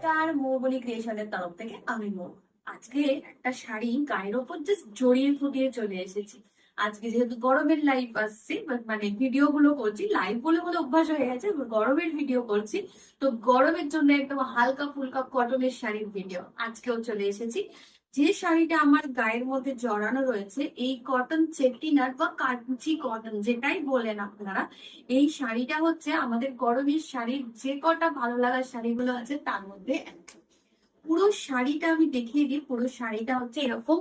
নমস্কার, মৌবনি ক্রিয়েশনের তরফ থেকে আমি মৌ। আজকে একটা শাড়ি গায়ের ওপর জাস্ট জড়িয়ে ফুটিয়ে চলে এসেছি। আজকে যেহেতু গরমের লাইভ আসছে, মানে ভিডিও গুলো করছি, লাইভ বলে বলে অভ্যাস হয়ে গেছে, গরমের ভিডিও করছি। তো গরমের জন্য একদম হালকা ফুলকা কটনের শাড়ির ভিডিও আজকেও চলে এসেছি। যে শাড়িটা আমার গায়ের মধ্যে জড়ানো রয়েছে, এই কটন চেটিনাট বা কাঞ্চি কটন যেটাই বলেন আপনারা, এই শাড়িটা হচ্ছে আমাদের গরমের শাড়ির যে কটা ভালো লাগার শাড়িগুলো আছে তার মধ্যে একটা। পুরো শাড়িটা আমি দেখিয়ে দিই। পুরো শাড়িটা হচ্ছে এরকম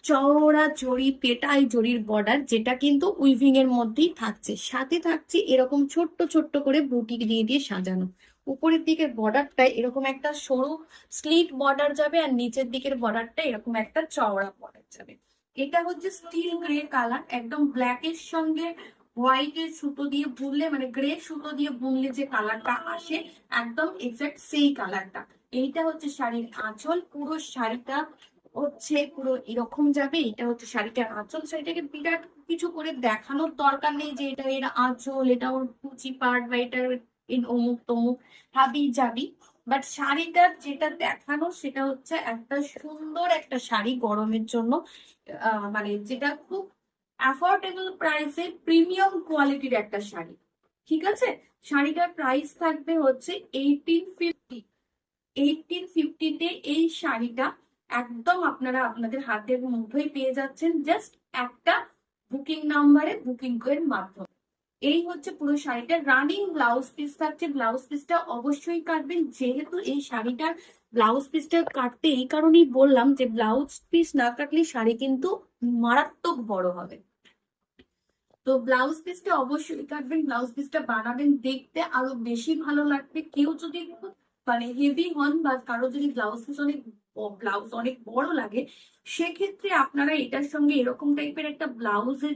চওড়া জড়ি, পেটাই জড়ির বর্ডার, যেটা কিন্তু উইভিং এর মধ্যেই থাকছে। সাথে থাকছে এরকম ছোট্ট ছোট্ট করে বুটি দিয়ে দিয়ে সাজানো। উপরের দিকের বর্ডারটা এরকম একটা সরু স্লিট বর্ডার যাবে, আর নিচের দিকের বর্ডারটা এরকম একটা চওড়া বর্ডার যাবে। এটা হচ্ছে স্টিল গ্রে কালার, একদম ব্ল্যাক এর সঙ্গে হোয়াইটের সুতো দিয়ে বুনলে, মানে গ্রে সুতো দিয়ে বুনলে যে কালারটা আসে, একদম এক্সাক্ট সেই কালারটা। এইটা হচ্ছে শাড়ির আঁচল। পুরো শাড়িটা হচ্ছে পুরো এরকম যাবে। এটা হচ্ছে শাড়িটার আঁচল। শাড়িটাকে বিরাট কিছু করে দেখানোর দরকার নেই যে এটা এর আঁচল, এটা ওর কুচি পার্ট, বা এটা অমুক তমুক হাবি যাবি। বাট শাড়িটার যেটা দেখানো সেটা হচ্ছে একটা সুন্দর একটা শাড়ি গরমের জন্য, মানে যেটা খুব অ্যাফোর্ডেবল প্রাইসে প্রিমিয়াম কোয়ালিটির একটা শাড়ি। ঠিক আছে, শাড়িটার প্রাইস থাকবে হচ্ছে 1850। 1850-তে এই শাড়িটা একদম আপনারা আপনাদের হাতের মধ্যেই পেয়ে যাচ্ছেন, জাস্ট একটা বুকিং নাম্বারে বুকিং এর মাধ্যমে। এই হচ্ছে পুরো শাড়িটা। রানিং ব্লাউজ পিস থাকছে। ব্লাউজ পিসটা অবশ্যই কাটবেন, যেহেতু এই শাড়িটার ব্লাউজ পিসটা কাটতে এই কারণেই বললাম যে ব্লাউজ পিস না কাটলে শাড়ি কিন্তু মারাত্মক বড় হবে। তো ব্লাউজ পিসটা অবশ্যই কাটবেন, ব্লাউজ পিসটা বানাবেন, দেখতে আরো বেশি ভালো লাগবে। কেউ যদি খুব মানে হেভি হন, বা কারো যদি ব্লাউজ অনেক বড় লাগে, সেক্ষেত্রে আপনারা এটার সঙ্গে এরকম টাইপের একটা ব্লাউজের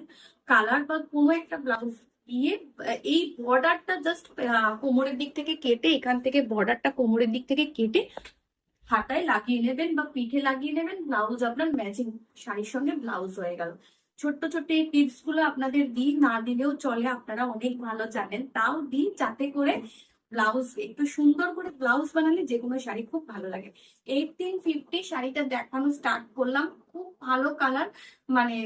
কালার বা কোনো একটা ব্লাউজ দিয়ে এই বর্ডারটা জাস্ট কোমরের দিক থেকে কেটে, এখান থেকে বর্ডারটা কোমরের দিক থেকে কেটে হাতায় লাগিয়ে নেবেন বা পিঠে লাগিয়ে নেবেন। ব্লাউজ আপনার ম্যাচিং শাড়ির সঙ্গে ব্লাউজ হয়ে গেল। ছোট্ট ছোট্ট এই টিপস গুলো আপনাদের দিই, না দিলেও চলে, আপনারা অনেক ভালো জানেন, তাও দিই যাতে করে ব্লাউজ একটু সুন্দর করে ব্লাউজ বানালে যে কোনো শাড়ি খুব ভালো লাগে। 1850 শাড়িটা দেখানো স্টার্ট করলাম। খুব ভালো কালার, মানে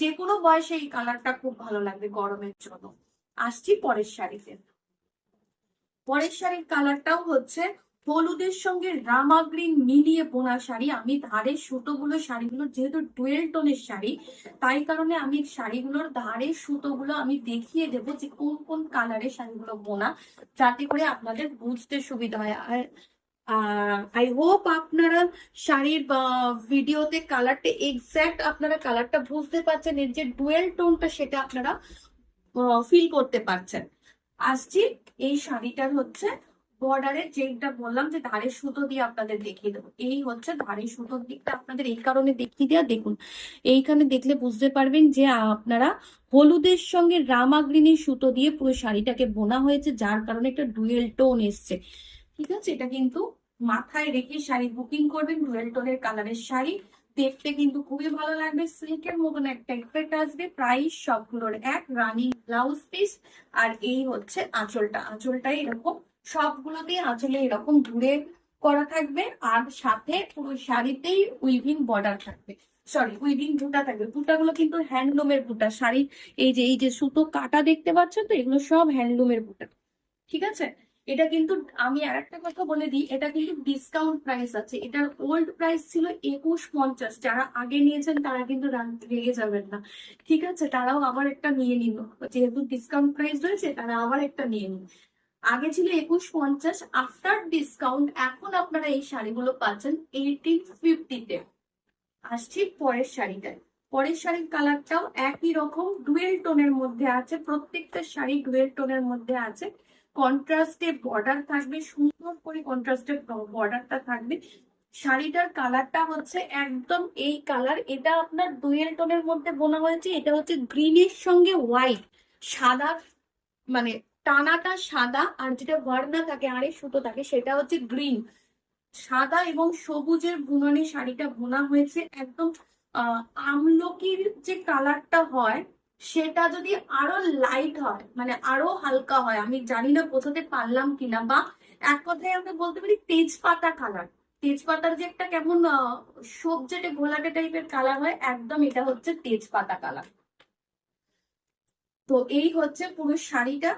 যে কোনো বয়সে এই কালারটা খুব ভালো লাগবে গরমের জন্য। আসছি পরের শাড়িতে। পরের শাড়ির কালারটাও হচ্ছে হলুদের সঙ্গে রামা গ্রিন মিলিয়ে বোনা শাড়ি। আমি ধারের সুতোগুলো, শাড়িগুলো যেহেতু ডুয়েল টোনের শাড়ি, তাই কারণে আমি শাড়িগুলোর ধারের সুতোগুলো আমি দেখিয়ে দেবো যে কোন কোন কালারের শাড়িগুলো বোনা, যাতে করে আপনাদের বুঝতে সুবিধা হয়। আর আই হোপ আপনারা শাড়ির ভিডিওতে কালারটা এক্স্যাক্ট আপনারা কালারটা বুঝতে পারছেন, এর যে ডুয়েল টোনটা সেটা আপনারা ফিল করতে পারছেন। আসছি এই শাড়িটার হচ্ছে বর্ডারের, যেটা বললাম যে ধারের সুতো দিয়ে আপনাদের দেখিয়ে দেবো। এই হচ্ছে ধারের সুতোর দিকটা আপনাদের এই কারণে দেখিয়ে দেওয়া। দেখুন, এইখানে দেখলে বুঝতে পারবেন যে আপনারা হলুদের সঙ্গে রামা গ্রিনের সুতো দিয়ে পুরো শাড়িটাকে বোনা হয়েছে, যার কারণে একটা ডুয়েল টোন এসছে। ঠিক আছে, এটা কিন্তু মাথায় রেখে শাড়ি বুকিং করবেন। ডুয়েল টোনের কালারের শাড়ি দেখতে কিন্তু খুবই ভালো লাগবে, সিল্কের মতন একটা এফেক্ট আসবে। প্রাইস সবগুলোর এক, রানিং ব্লাউজ পিস। আর এই হচ্ছে আঁচলটা। আঁচলটাই এরকম সবগুলোতেই আঁচলে এরকম ঘুরে করা থাকবে, আর সাথে পুরো শাড়িতেই উইভিং বর্ডার থাকবে, সরি উইভিং বুটা থাকবে। বুটাগুলো কিন্তু হ্যান্ডলুমের বুটা। শাড়ির এই যে সুতো কাটা দেখতে পাচ্ছেন তো, এগুলো সব হ্যান্ডলুমের বুটা। ঠিক আছে, এটা কিন্তু আমি আর একটা কথা বলে দিই, এটা কিন্তু ডিসকাউন্ট প্রাইস আছে। এটার ওল্ড প্রাইস ছিল 2150। যারা আগে নিয়েছেন তারা কিন্তু রেগে যাবেন না, ঠিক আছে, তারাও আবার একটা নিয়ে নিল। যেহেতু ডিসকাউন্ট প্রাইস রয়েছে, তারা আবার একটা নিয়ে নিন। আগে ছিল 2150, আফটার ডিসকাউন্ট এখন আপনারা এই শাড়িগুলো পাচ্ছেন 1850-তে। আসছি পরের শাড়িটায়। পরের শাড়ির কালারটাও একই রকম ডুয়েল টোনের মধ্যে আছে। প্রত্যেকটা শাড়ি ডুয়েল টোনের মধ্যে আছে। কন্ট্রাস্টে বর্ডার থাকবে, সুন্দর করে কন্ট্রাস্টে বর্ডারটা থাকবে। শাড়িটার কালারটা হচ্ছে একদম এই কালার। এটা আপনার ডুয়েল টোনের মধ্যে বোনা হয়েছে। এটা হচ্ছে গ্রিনের সঙ্গে হোয়াইট, সাদা, মানে টানাটা সাদা, আর যেটা ভর্না থাকে আড়ে সুতো থাকে সেটা হচ্ছে গ্রিন। সাদা এবং সবুজের বুননে শাড়িটা বোনা হয়েছে। একদম আমলকির যে কালারটা হয়, সেটা যদি আরো লাইট হয়, মানে আরো হালকা হয়, আমি জানি না বোঝাতে পারলাম কিনা, বা এক কথায় আমরা বলতে পারি তেজপাতা কালার। তেজপাতার যে একটা কেমন সবজেটে ঘোলাটে টাইপের কালার হয়, একদম এটা হচ্ছে তেজপাতা কালার। তো এই হচ্ছে পুরো শাড়িটা।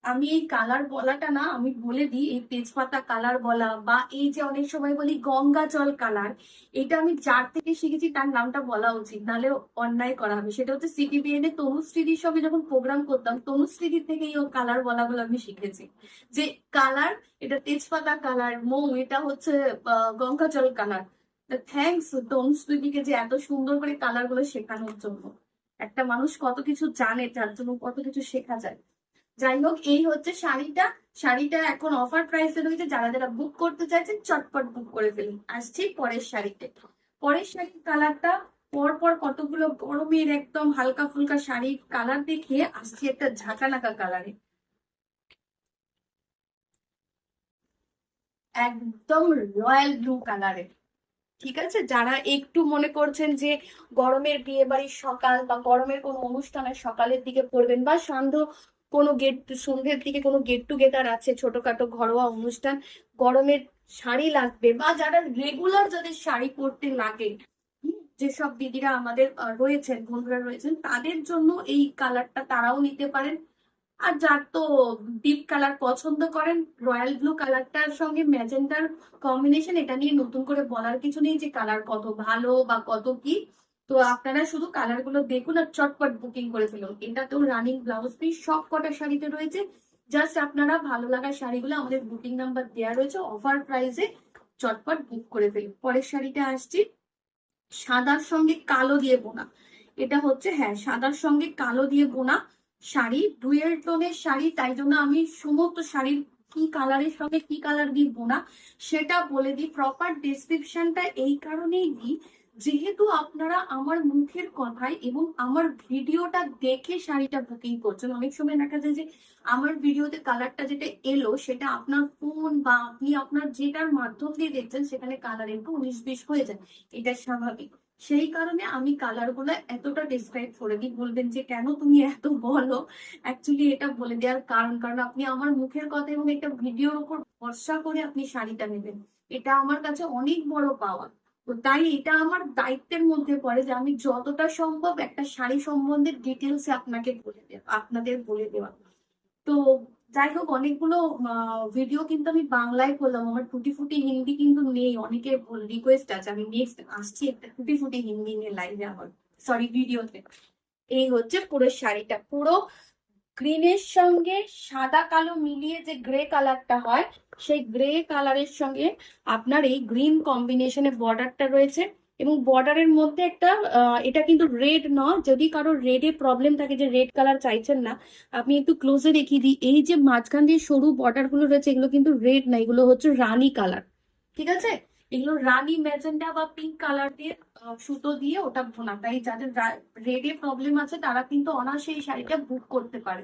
আমি এই কালার বলাটা না, আমি বলে দিই, এই তেজপাতা কালার বলা বা এই যে অনেক সময় বলি গঙ্গা জল কালার, এটা আমি যার থেকে শিখেছি তার নামটা বলা উচিত, নাহলে অন্যায় করা হবে। সেটা হচ্ছে সিটিবিএন এ তনুশ্রীদির সঙ্গে যখন প্রোগ্রাম করতাম, তনুশ্রীদির থেকেই ও কালার বলাগুলো আমি শিখেছি, যে কালার এটা তেজপাতা কালার, মৌ এটা হচ্ছে গঙ্গা জল কালার। থ্যাংকস তনুশ্রীদিকে যে এত সুন্দর করে কালার গুলো শেখানোর জন্য। একটা মানুষ কত কিছু জানে, যার জন্য কত কিছু শেখা যায়। যাই হোক, এই হচ্ছে শাড়িটা। শাড়িটা এখন অফার প্রাইসে রয়েছে, যারা যারা বুক করতে চাইছেন চটপট বুক করে ফেলুন। আসছি পরের শাড়িতে। পরের শাড়ির কালারটা পর পর কতগুলো গরমের একদম হালকা ফুলকা শাড়ির কালার দেখিয়ে আসছি একটা ঝাঁকানাকা কালারে, একদম রয়্যাল ব্লু কালারে। ঠিক আছে, যারা একটু মনে করছেন যে গরমের বিয়ে বাড়ির সকাল বা গরমের কোনো অনুষ্ঠানের সকালের দিকে পড়বেন, বা কোনো সন্ধ্যের দিকে কোনো গেট টুগেদার আছে, ছোটখাটো ঘরোয়া অনুষ্ঠান, গরমের শাড়ি লাগবে, বা যারা রেগুলার যাদের শাড়ি পরতে লাগে, যেসব দিদিরা আমাদের রয়েছেন, বন্ধুরা রয়েছেন, তাদের জন্য এই কালারটা তারাও নিতে পারেন। আর যার তো ডিপ কালার পছন্দ করেন, রয়্যাল ব্লু কালারটার সঙ্গে ম্যাজেন্টার কম্বিনেশন, এটা নিয়ে নতুন করে বলার কিছু নেই যে কালার কত ভালো বা কত কি। তো আপনারা শুধু কালার গুলো দেখুন আর চটপট বুকিং করে ফেলুন। এটা তো রানিং ব্লাউজ পিস সব কটা শাড়িতে রয়েছে। জাস্ট আপনারা ভালো লাগা শাড়িগুলো আমাদের বুকিং নাম্বার দেওয়া রয়েছে, অফার প্রাইসে চটপট বুক করে ফেলুন। পরের শাড়িটা আসছি, সাদার সঙ্গে কালো দিয়ে বোনা। এটা হচ্ছে, হ্যাঁ, সাদার সঙ্গে কালো দিয়ে বোনা শাড়ি, ডুয়েল টোনের শাড়ি। তাই জন্য আমি সমস্ত শাড়ির কি কালারের সঙ্গে কি কালার দিয়ে বোনা সেটা বলে দিই। প্রপার ডেসক্রিপশনটা এই কারণেই দিই, যেহেতু আপনারা আমার মুখের কথায় এবং আমার ভিডিওটা দেখে শাড়িটা বুকিং করছেন। অনেক সময় দেখা যায় যে আমার ভিডিওতে কালারটা যেটা এলো সেটা আপনার ফোন বা আপনি আপনার যেটার মাধ্যম দিয়ে দেখছেন সেখানে কালার একটু 19-20 হয়ে যায়, এটা স্বাভাবিক। সেই কারণে আমি কালার গুলো এতটা ডিসক্রাইব করে দিই। বলবেন যে কেন তুমি এত বলো, অ্যাকচুয়ালি এটা বলে দেওয়ার কারণ আপনি আমার মুখের কথা এবং একটা ভিডিওর উপর ভরসা করে আপনি শাড়িটা নেবেন, এটা আমার কাছে অনেক বড় পাওয়া। তো তাই এটা আমার দায়িত্বের মধ্যে পড়ে যে আমি যতটা সম্ভব একটা শাড়ি সম্বন্ধে ডিটেলসে আপনাদের বলে দেওয়া। তো যাই হোক, অনেকগুলো ভিডিও কিন্তু আমি বাংলায় করলাম, আমার টুটি ফুটি হিন্দি কিন্তু নেই। অনেকে রিকোয়েস্ট আছে, আমি নেক্সট আসছি একটা টুটি ফুটি হিন্দি নিয়ে লাইভে, আমার সরি ভিডিওতে। এই হচ্ছে পুরো শাড়িটা, পুরো গ্রিনের সঙ্গে সাদা কালো মিলিয়ে যে গ্রে কালারটা হয়, সেই গ্রে কালারের সঙ্গে আপনার এই গ্রিন কম্বিনেশনে বর্ডারটা রয়েছে। এবং বর্ডারের মধ্যে একটা এটা কিন্তু রেড নয়, যদি কারো রেডে প্রবলেম থাকে যে রেড কালার চাইছেন না, আপনি একটু ক্লোজে দেখিয়ে দিই। এই যে মাঝখান দিয়ে সরু বর্ডার গুলো রয়েছে, এগুলো কিন্তু রেড না, এগুলো হচ্ছে রানী কালার। ঠিক আছে, এগুলো রানী ম্যাজেন্ডা বা পিঙ্ক কালার দিয়ে সুতো দিয়ে ওটা বোনা। তাই যাদের রেডে প্রবলেম আছে তারা কিন্তু অনায়াসে এই শাড়িটা বুক করতে পারে।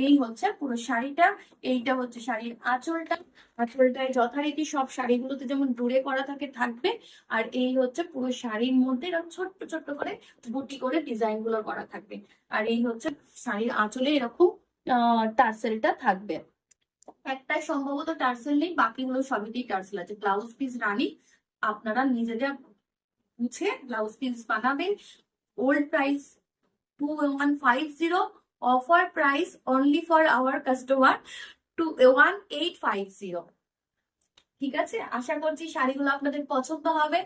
এই হচ্ছে পুরো শাড়িটা। এইটা হচ্ছে শাড়ির আঁচলটা। আঁচলটায় যথারীতি সব শাড়িগুলোতে যেমন ডোরে করা থাকে থাকবে। আর এই হচ্ছে পুরো শাড়ির মধ্যে এরকম ছোট্ট ছোট্ট করে বুটি করে ডিজাইন গুলো করা থাকবে। আর এই হচ্ছে শাড়ির আঁচলে এরকম টার্সেলটা থাকবে। একটাই সম্ভবত টার্সেল নেই, বাকিগুলো সবইতেই টার্সেল আছে। ব্লাউজ পিস রানী, আপনারা নিজেদের বুঝে ব্লাউজ পিস বানাবেন। Old price 2150, offer price only for our customer 1850। ঠিক আছে, আশা করছি শাড়িগুলো আপনাদের পছন্দ হবে।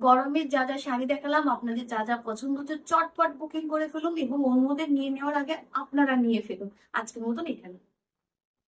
গরমের যা যা শাড়ি দেখালাম, আপনাদের যা যা পছন্দ হচ্ছে চটপট বুকিং করে ফেলুন এবং অন্যদের নিয়ে নেওয়ার আগে আপনারা নিয়ে ফেলুন। আজকের মতন এখানে।